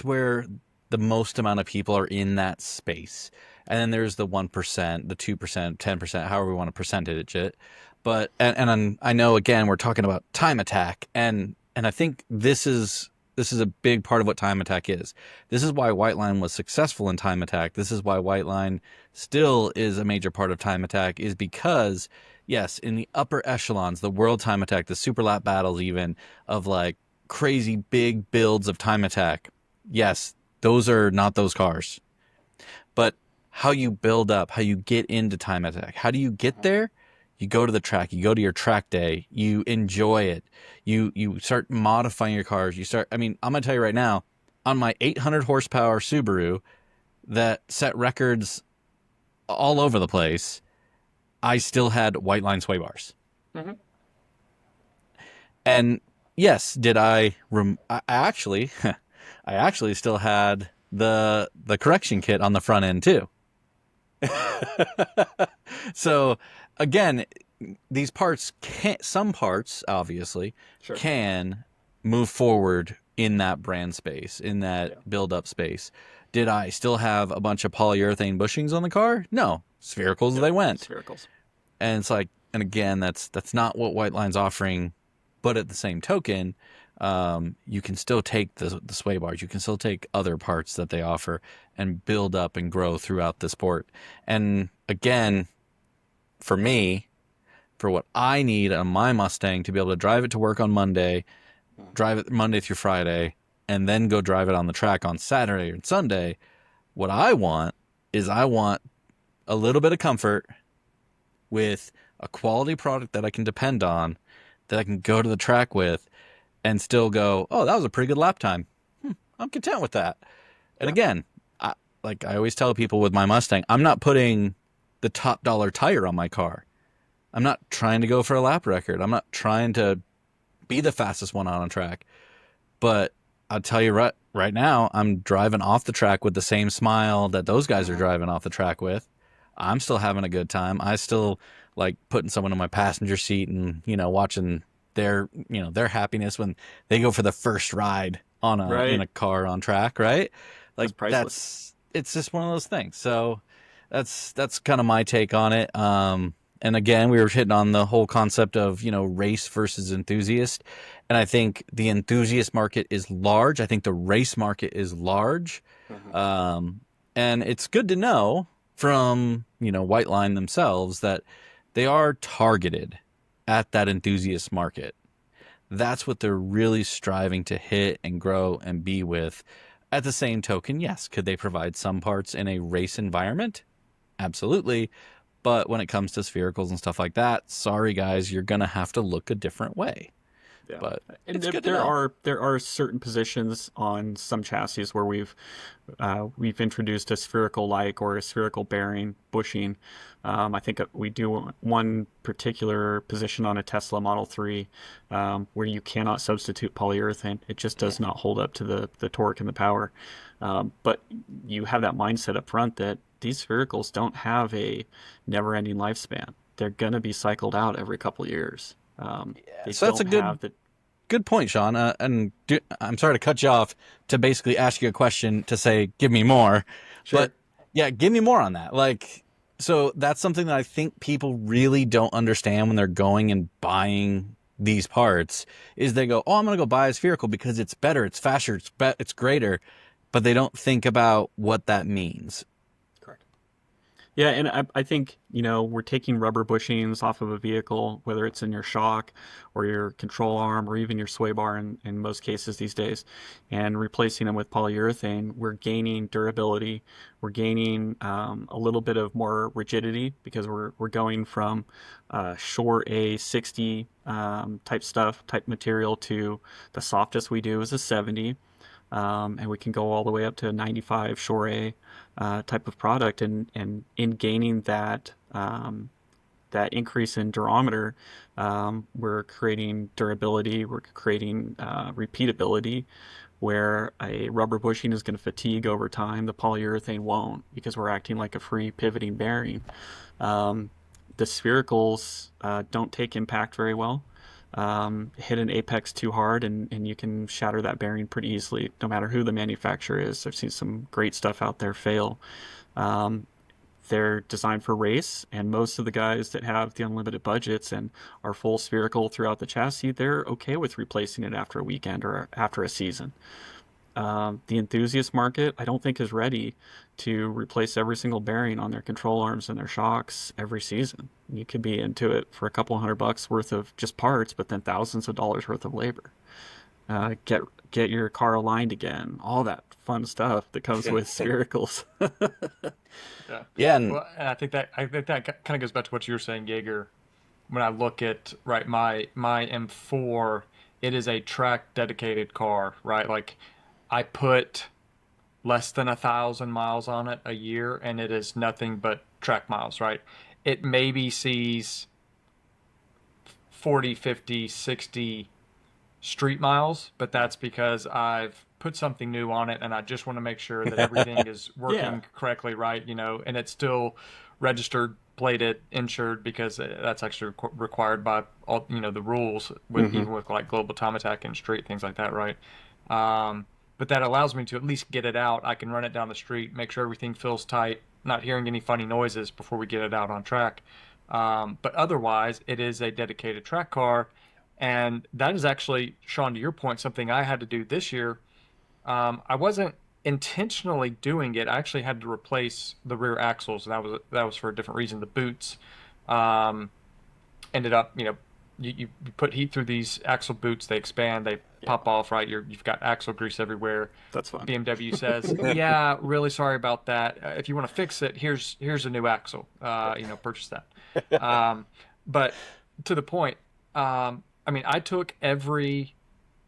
where the most amount of people are in that space. And then there's the 1%, the 2%, 10%, however we want to percentage it. But I know, again, we're talking about time attack, and I think this is a big part of what time attack is. This is why Whiteline was successful in time attack. This is why Whiteline still is a major part of time attack, is because, yes, in the upper echelons, the world time attack, the super lap battles, even of like crazy big builds of time attack, yes, those are not those cars. But how you build up, how you get into time attack, how do you get there? You go to the track, you go to your track day, you enjoy it, you start modifying your cars. I'm going to tell you right now, on my 800 horsepower Subaru that set records all over the place, I still had Whiteline sway bars. Mm-hmm. And yes, did I actually still had the correction kit on the front end too. So again, these parts some parts obviously can move forward in that brand space, in that build up space. Did I still have a bunch of polyurethane bushings on the car? No, sphericals they went. Sphericals. And it's like, and again, that's not what Whiteline's offering. But at the same token, you can still take the sway bars. You can still take other parts that they offer and build up and grow throughout the sport. And again, for me, for what I need on my Mustang to be able to drive it to work on Monday, drive it Monday through Friday, and then go drive it on the track on Saturday and Sunday, what I want is I want a little bit of comfort with a quality product that I can depend on, that I can go to the track with and still go, oh, that was a pretty good lap time. I'm content with that. And again, like I always tell people with my Mustang, I'm not putting the top dollar tire on my car. I'm not trying to go for a lap record. I'm not trying to be the fastest one on a track. But I'll tell you right now, I'm driving off the track with the same smile that those guys are driving off the track with. I'm still having a good time. I still like putting someone in my passenger seat and, watching their happiness when they go for the first ride on in a car on track, right? Like it's just one of those things. So that's kind of my take on it. And And again, we were hitting on the whole concept of, race versus enthusiast. And I think the enthusiast market is large. I think the race market is large. And it's good to know from, Whiteline themselves that they are targeted at that enthusiast market. That's what they're really striving to hit and grow and be with. At the same token, yes, could they provide some parts in a race environment? Absolutely. But when it comes to sphericals and stuff like that, sorry guys, you're going to have to look a different way. Yeah. But and it's good to know. there are certain positions on some chassis where we've introduced a spherical like or a spherical bearing bushing. I think we do one particular position on a Tesla Model 3 where you cannot substitute polyurethane. It just does not hold up to the torque and the power. But you have that mindset up front that these sphericals don't have a never-ending lifespan. They're going to be cycled out every couple of years. So that's a good point, Sean. I'm sorry to cut you off to basically ask you a question to say, give me more. Sure. But yeah, give me more on that. So that's something that I think people really don't understand when they're going and buying these parts is they go, oh, I'm going to go buy a spherical because it's better, it's faster, it's greater. But they don't think about what that means. Yeah, and I think, we're taking rubber bushings off of a vehicle, whether it's in your shock or your control arm or even your sway bar in most cases these days, and replacing them with polyurethane. We're gaining durability. We're gaining a little bit of more rigidity because we're going from short A60 type material to the softest we do is a 70. And we can go all the way up to a 95 Shore A type of product, and in gaining that increase in durometer, we're creating durability, we're creating repeatability, where a rubber bushing is going to fatigue over time. The polyurethane won't, because we're acting like a free pivoting bearing. The sphericals don't take impact very well. Hit an apex too hard and you can shatter that bearing pretty easily, no matter who the manufacturer is. I've seen some great stuff out there fail. They're designed for race, and most of the guys that have the unlimited budgets and are full spherical throughout the chassis, they're okay with replacing it after a weekend or after a season. The enthusiast market, I don't think, is ready to replace every single bearing on their control arms and their shocks every season. You could be into it for a couple $100 worth of just parts, but then thousands of dollars worth of labor. Get your car aligned again, all that fun stuff that comes with sphericals. Yeah. Well, and I think that kind of goes back to what you were saying, Jaeger. When I look at my M4, it is a track dedicated car, right? Like, I put less than 1,000 miles on it a year, and it is nothing but track miles, right? It maybe sees 40, 50, 60 street miles, but that's because I've put something new on it, and I just want to make sure that everything is working correctly, right? And it's still registered, plated, insured, because that's actually required by all, the rules with even with like global time attack and street things like that, right? But that allows me to at least get it out. I can run it down the street, make sure everything feels tight, not hearing any funny noises before we get it out on track. But otherwise, it is a dedicated track car. And that is actually, Sean, to your point, something I had to do this year. I wasn't intentionally doing it. I actually had to replace the rear axles, and that was for a different reason. The boots ended up, you put heat through these axle boots, they expand, they pop off, right? You've got axle grease everywhere. That's fun. BMW says, yeah, really sorry about that. If you want to fix it, here's a new axle. Purchase that. But to the point, I took every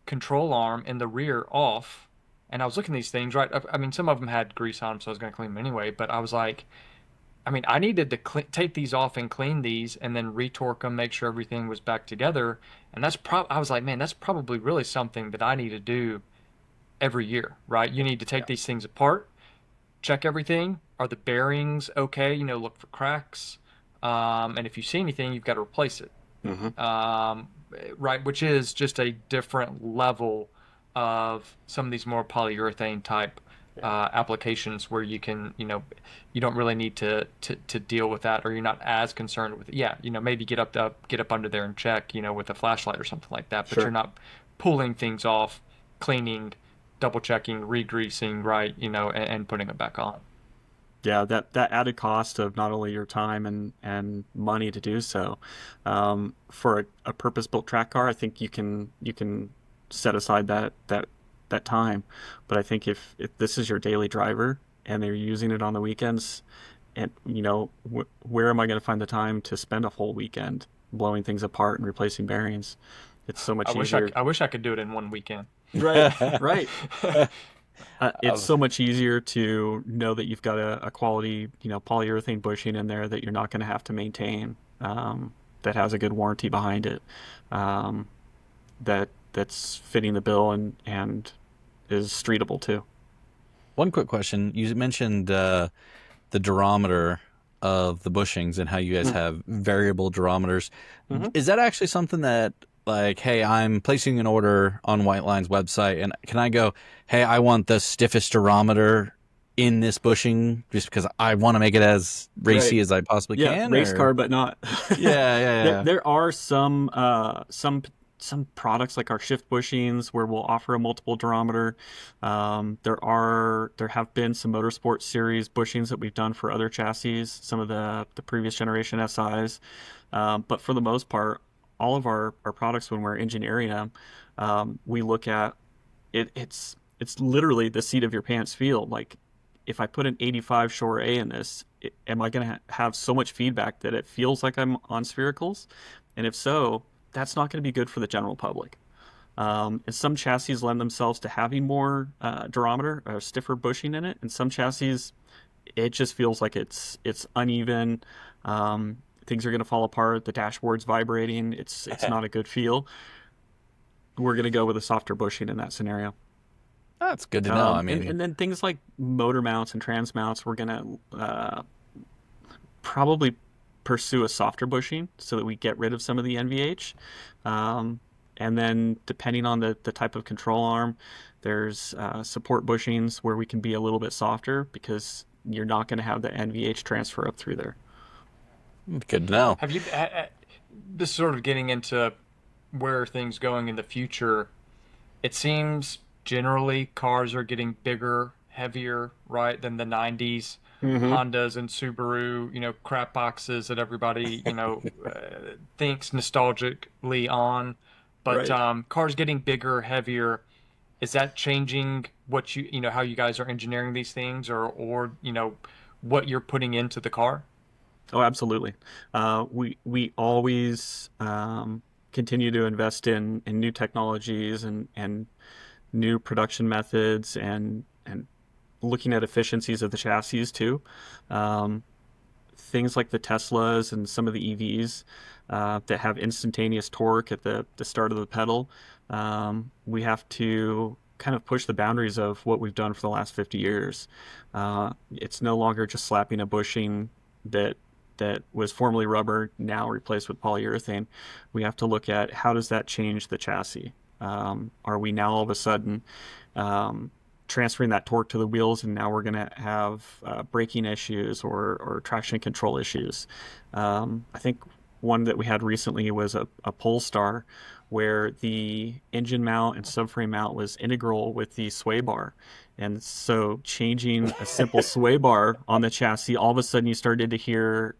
control arm in the rear off, and I was looking at these things, right? Some of them had grease on them, so I was going to clean them anyway. But I was like, I needed to take these off and clean these, and then retorque them, make sure everything was back together. And I was like, man, that's probably really something that I need to do every year, right? You need to take these things apart, check everything. Are the bearings okay? Look for cracks. And if you see anything, you've got to replace it. Right, which is just a different level of some of these more polyurethane type applications where you can, you don't really need to deal with that, or you're not as concerned with it. Yeah, maybe get up under there and check, with a flashlight or something like that, but Sure. you're not pulling things off, cleaning, double checking, re-greasing, right, and putting it back on. Yeah, that added cost of not only your time and money to do so, for a purpose-built track car, I think you can set aside that time. But I think if this is your daily driver and they're using it on the weekends, and where am I going to find the time to spend a whole weekend blowing things apart and replacing bearings? It's so I much wish I, easier. I wish I could do it in one weekend. Right, right. It's Um, so much easier to know that you've got a quality, polyurethane bushing in there that you're not going to have to maintain, that has a good warranty behind it, um, that's fitting the bill and is streetable too. One quick question. You mentioned the durometer of the bushings and how you guys have variable durometers. Mm-hmm. Is that actually something that, like, hey, I'm placing an order on Whiteline's website, and can I go, hey, I want the stiffest durometer in this bushing just because I want to make it as Right. racy as I possibly Yeah, can? race Or car, but not. yeah, yeah, There, yeah. there are some products like our shift bushings where we'll offer a multiple durometer. There have been some motorsport series bushings that we've done for other chassis, some of the previous generation SIs. But for the most part, all of our products when we're engineering them, we look at it. It's literally the seat of your pants feel. Like if I put an 85 Shore A in this, am I going to have so much feedback that it feels like I'm on sphericals? And if so, that's not going to be good for the general public. And some chassis lend themselves to having more durometer or stiffer bushing in it, and some chassis it just feels like it's uneven. Things are going to fall apart. The dashboard's vibrating. It's not a good feel. We're going to go with a softer bushing in that scenario. That's good to know. I And, mean, and then things like motor mounts and trans mounts, we're going to probably pursue a softer bushing so that we get rid of some of the NVH. Um, and then depending on the type of control arm, there's support bushings where we can be a little bit softer because you're not going to have the NVH transfer up through there. good to know. Have you, this is sort of getting into where things going in the future. It seems generally cars are getting bigger, heavier, right, than the 90s. Mm-hmm. Hondas and Subaru, crap boxes that everybody, thinks nostalgically on. But Right. cars getting bigger, heavier, is that changing what how you guys are engineering these things, or what you're putting into the car? Oh, absolutely. We always continue to invest in new technologies and new production methods and looking at efficiencies of the chassis too. Um, Things like the Teslas and some of the EVs that have instantaneous torque at the start of the pedal. We have to kind of push the boundaries of what we've done for the last 50 years. It's no longer just slapping a bushing that was formerly rubber, now replaced with polyurethane. We have to look at how does that change the chassis. Are we now all of a sudden transferring that torque to the wheels, and now we're going to have braking issues or traction control issues? I think one that we had recently was a Polestar where the engine mount and subframe mount was integral with the sway bar. And so changing a simple sway bar on the chassis, all of a sudden you started to hear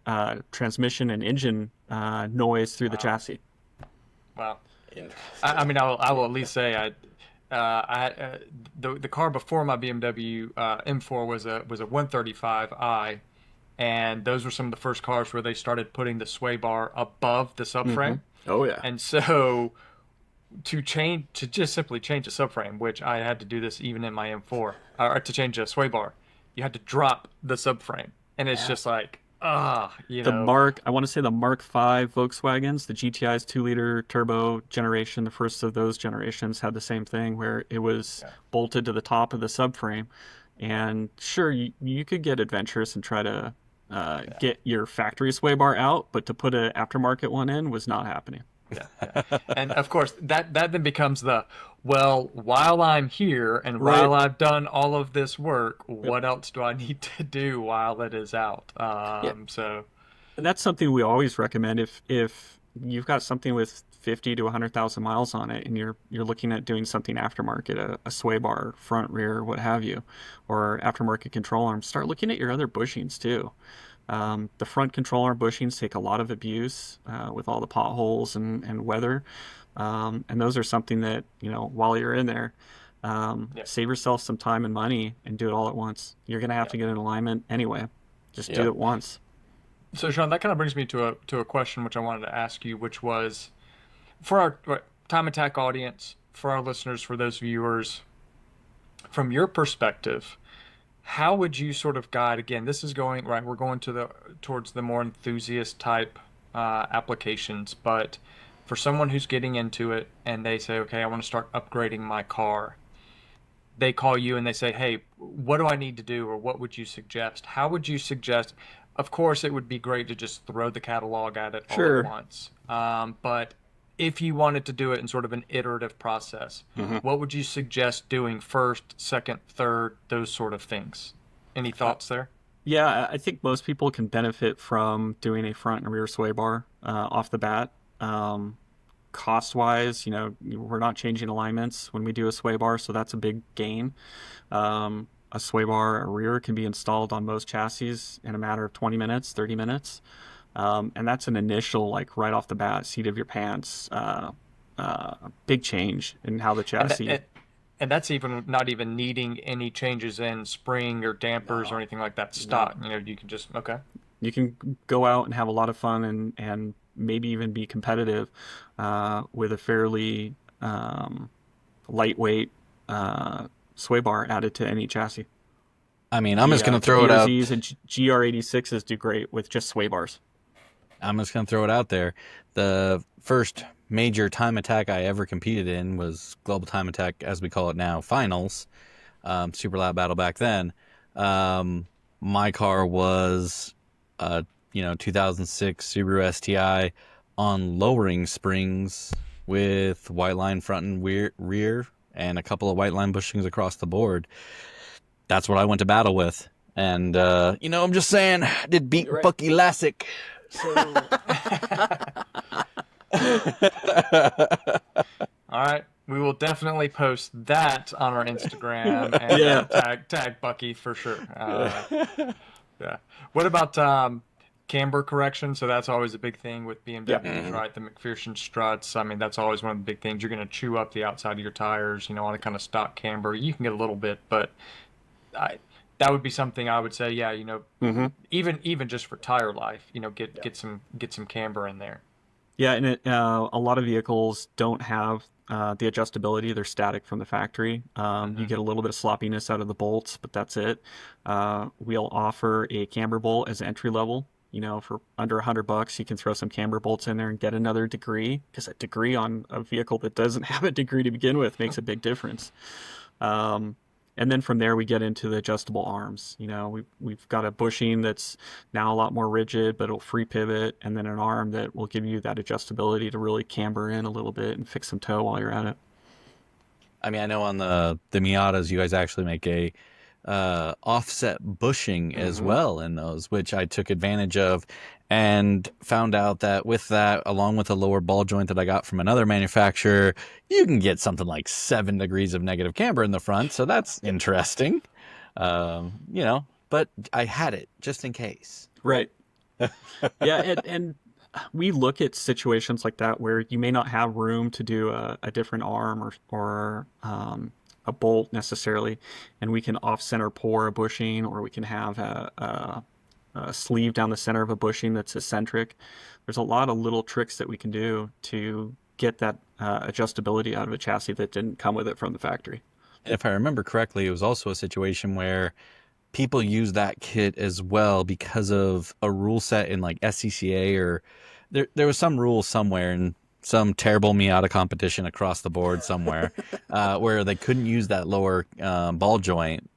transmission and engine noise through the Wow. chassis. Wow. I mean, I will at least say I had the car before my BMW M4 was a 135i, and those were some of the first cars where they started putting the sway bar above the Mm-hmm. subframe. Oh, yeah. And so to just simply change the subframe, which I had to do this even in my M4, or to change a sway bar, you had to drop the subframe, and it's Yeah. just like I want to say the Mark V Volkswagens, the GTI's 2-liter turbo generation, the first of those generations had the same thing where it was yeah, bolted to the top of the subframe. And sure, you could get adventurous and try to Yeah. get your factory sway bar out, but to put an aftermarket one in was not happening. Yeah. And of course, that then becomes well, while I'm here and Right. while I've done all of this work, Yep. what else do I need to do while it is out? Yeah. So And that's something we always recommend if you've got something with 50 to 100,000 miles on it and you're looking at doing something aftermarket, a sway bar, front, rear, what have you, or aftermarket control arms, start looking at your other bushings too. The front control arm bushings take a lot of abuse with all the potholes and weather. And those are something that, while you're in there, yeah. save yourself some time and money and do it all at once. You're going to have to get in alignment anyway. Just do Yep. it once. So Sean, that kind of brings me to a question which I wanted to ask you, which was for our time attack audience, for our listeners, for those viewers, from your perspective, how would you sort of guide, again, this is going right, we're going towards the more enthusiast type applications, but for someone who's getting into it and they say, okay, I want to start upgrading my car, they call you and they say, hey, what do I need to do, or what would you suggest? How would you suggest? Of course, it would be great to just throw the catalog at it all at Sure. once. But if you wanted to do it in sort of an iterative process, what would you suggest doing first, second, third, those sort of things? Any thoughts there? Yeah, I think most people can benefit from doing a front and rear sway bar off the bat. Cost wise, we're not changing alignments when we do a sway bar, so that's a big gain. A sway bar, a rear can be installed on most chassis in a matter of 20 minutes, 30 minutes. And that's an initial, like right off the bat, seat of your pants, big change in how the And, chassis. and that's even not even needing any changes in spring or dampers or anything like that. Stock, you can just, okay. You can go out and have a lot of fun and maybe even be competitive with a fairly lightweight sway bar added to any chassis. I mean, I'm just going to throw it out. BRZs and GR86s do great with just sway bars. I'm just going to throw it out there. The first major time attack I ever competed in was Global Time Attack, as we call it now, finals. Super Lap Battle back then. My car was 2006 Subaru STI on lowering springs with Whiteline front and rear and a couple of Whiteline bushings across the board. That's what I went to battle with. And, I'm just saying, I did beat Bucky Lassick. So... All right. We will definitely post that on our Instagram and tag Bucky for sure. Yeah. What about camber correction? So that's always a big thing with BMWs, right? The McPherson struts. I mean, that's always one of the big things. You're going to chew up the outside of your tires, on a kind of stock camber. You can get a little bit, but that would be something I would say, yeah, even just for tire life, get some camber in there. Yeah, and a lot of vehicles don't have the adjustability. They're static from the factory. You get a little bit of sloppiness out of the bolts, but that's it. We'll offer a camber bolt as entry level. For under $100, you can throw some camber bolts in there and get another degree, because a degree on a vehicle that doesn't have a degree to begin with makes a big difference. And then from there, we get into the adjustable arms. We've got a bushing that's now a lot more rigid, but it'll free pivot, and then an arm that will give you that adjustability to really camber in a little bit and fix some toe while you're at it. I mean, I know on the Miatas, you guys actually make a offset bushing as well in those, which I took advantage of and found out that with that, along with a lower ball joint that I got from another manufacturer, you can get something like 7 degrees of negative camber in the front. So that's interesting, but I had it just in case. Right. Yeah. And we look at situations like that where you may not have room to do a different arm or a bolt necessarily, and we can off-center pour a bushing, or we can have a sleeve down the center of a bushing that's eccentric. There's a lot of little tricks that we can do to get that adjustability out of a chassis that didn't come with it from the factory. And if I remember correctly, it was also a situation where people use that kit as well because of a rule set in like SCCA, or there was some rule somewhere in some terrible Miata competition across the board somewhere where they couldn't use that lower ball joint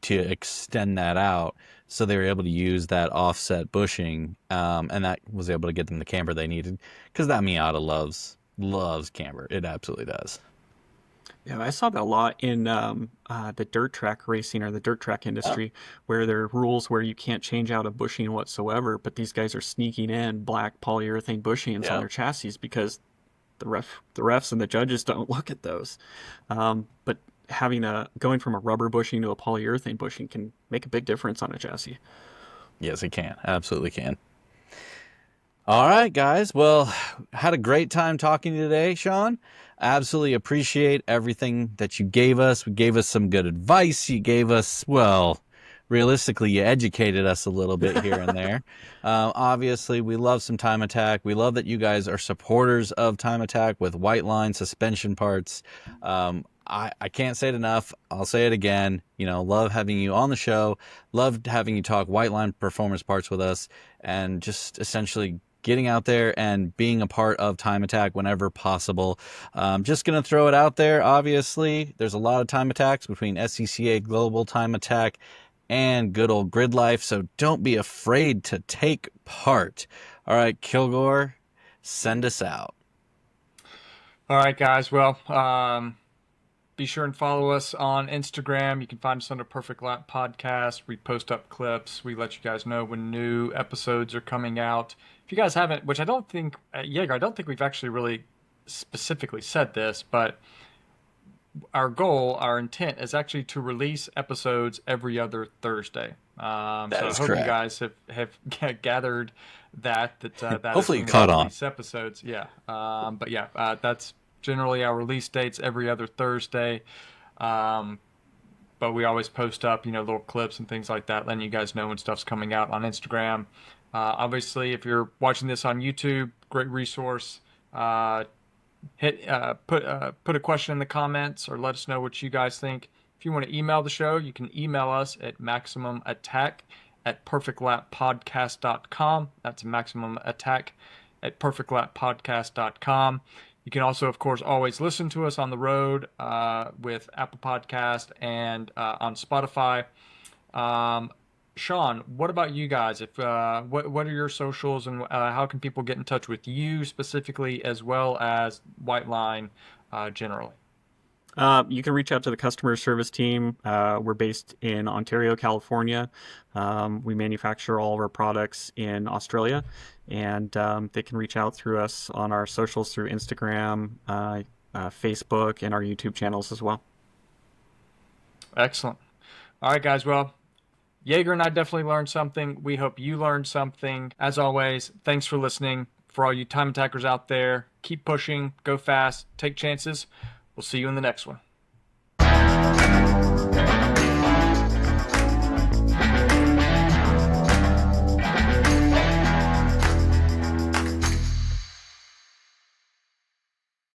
to extend that out. So they were able to use that offset bushing, and that was able to get them the camber they needed, because that Miata loves camber. It absolutely does. Yeah, I saw that a lot in the dirt track racing or the dirt track industry, where there are rules where you can't change out a bushing whatsoever, but these guys are sneaking in black polyurethane bushings on their chassis because the refs and the judges don't look at those. But going from a rubber bushing to a polyurethane bushing can make a big difference on a chassis. Yes, it can. Absolutely can. All right, guys. Well, had a great time talking to you today, Sean. Absolutely appreciate everything that you gave us. You gave us some good advice. You gave us, well, realistically, you educated us a little bit here and there. Obviously, we love some Time Attack. We love that you guys are supporters of Time Attack with Whiteline suspension parts. I can't say it enough. I'll say it again. Love having you on the show. Loved having you talk Whiteline Performance parts with us, and just essentially getting out there and being a part of Time Attack whenever possible. Just going to throw it out there. Obviously, there's a lot of Time Attacks between SCCA Global Time Attack and good old Grid Life, so don't be afraid to take part. All right, Kilgore, send us out. All right, guys. Well, be sure and follow us on Instagram. You can find us under Perfect Lap Podcast. We post up clips. We let you guys know when new episodes are coming out. If you guys haven't, which I don't think, Jager, I don't think we've actually really specifically said this, but our goal, our intent is actually to release episodes every other Thursday. So I hope correct. you guys have gathered that Hopefully you is caught on. release episodes. Yeah. But yeah, that's generally our release dates every other Thursday. But we always post up, little clips and things like that, letting you guys know when stuff's coming out on Instagram. Obviously, if you're watching this on YouTube, great resource. Put a question in the comments or let us know what you guys think. If you want to email the show, you can email us at maximumattack@perfectlappodcast.com. That's maximumattack@perfectlappodcast.com. You can also, of course, always listen to us on the road with Apple Podcast and on Spotify. Sean, what about you guys? What are your socials, and how can people get in touch with you specifically, as well as Whiteline generally? You can reach out to the customer service team. We're based in Ontario, California. We manufacture all of our products in Australia, and they can reach out through us on our socials through Instagram, Facebook, and our YouTube channels as well. Excellent. All right, guys. Well, Jager and I definitely learned something. We hope you learned something. As always, thanks for listening. For all you time attackers out there, keep pushing, go fast, take chances. We'll see you in the next one.